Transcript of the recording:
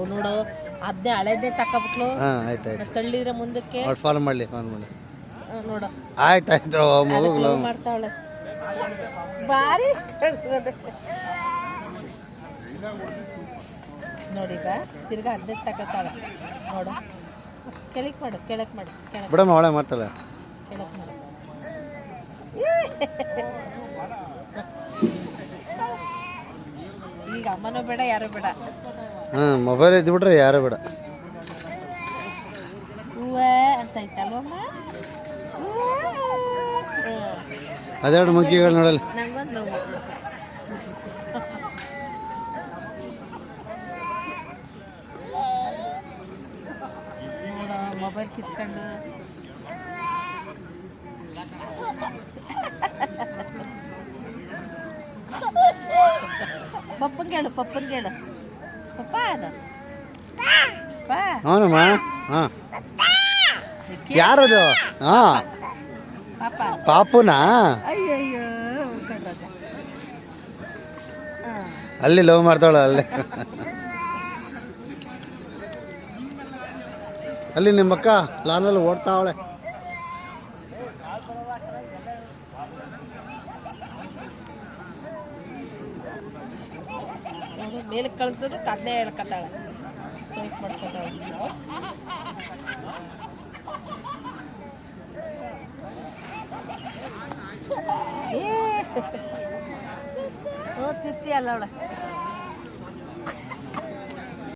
ನೋಡು ಅದನ್ನೇ ಹಳೇದೇ ತಕೊಬಿಟ್ಲು. ಹಾಂ ಆಯ್ತು ತಳ್ಳಿದ್ರೆ ಮುಂದಕ್ಕೆ ಫಾಲೋ ಮಾಡಲಿ ನೋಡು. ಆಯ್ತು ಮಗು ಮಾಡ್ತಾವಳೆ ಭಾರಿ ಇಷ್ಟ ನೋಡೀಗ ತಿರ್ಗಾ ಅದನ್ನೇ ತಗೋತಾಳೆ ನೋಡು. ಕೆಳಕ್ ಮಾಡು ಬಿಡಮ್ಮ ಅವಳೆ ಮಾಡ್ತಾಳೆ. ಕೆಳಕ್ ಮಾಡು. ಈಗ ಅಮ್ಮನೂ ಬೇಡ ಯಾರು ಬೇಡ. ಮೊಬೈಲ್ ಇದ್ಬಿಟ್ರೆ ಯಾರು ಬೇಡ. ಹೂವ ಅಂತ ಐತಲ್ವಮ್ಮ. ಅದೆರಡು ಮುಗ್ಗಿಗಳು ನೋಡಲ್ಲ. ನಂಗೊಂದು ನೋಡ ಮೊಬೈಲ್ ಕಿತ್ಕೊಂಡು ಪಪ್ಪನ್ ಕೇಳು ಪಪ್ಪ ಅವನಮ್ಮ. ಹಾಂ ಯಾರದು? ಹಾಂ ಪಾಪುನಾ? ಅಯ್ಯಯ್ಯೋ ಅಲ್ಲಿ ಲವ್ ಮಾಡ್ತಾವಳ ಅಲ್ಲಿ. ಅಲ್ಲಿ ನಿಮ್ಮಕ್ಕ ಲಾನಲ್ಲಿ ಓಡ್ತಾವಳೆ. ಮೇಲೆ ಕಳಿಸಿದ್ರು ಕದ್ನೇ ಹೇಳ್ಕೊತಾಳೆ. ಸ್ವೈಪ್ ಮಾಡ್ಕೊತಾಳೆ. ತಿತ್ತಿ ಅಲ್ಲ ಅವಳೆ.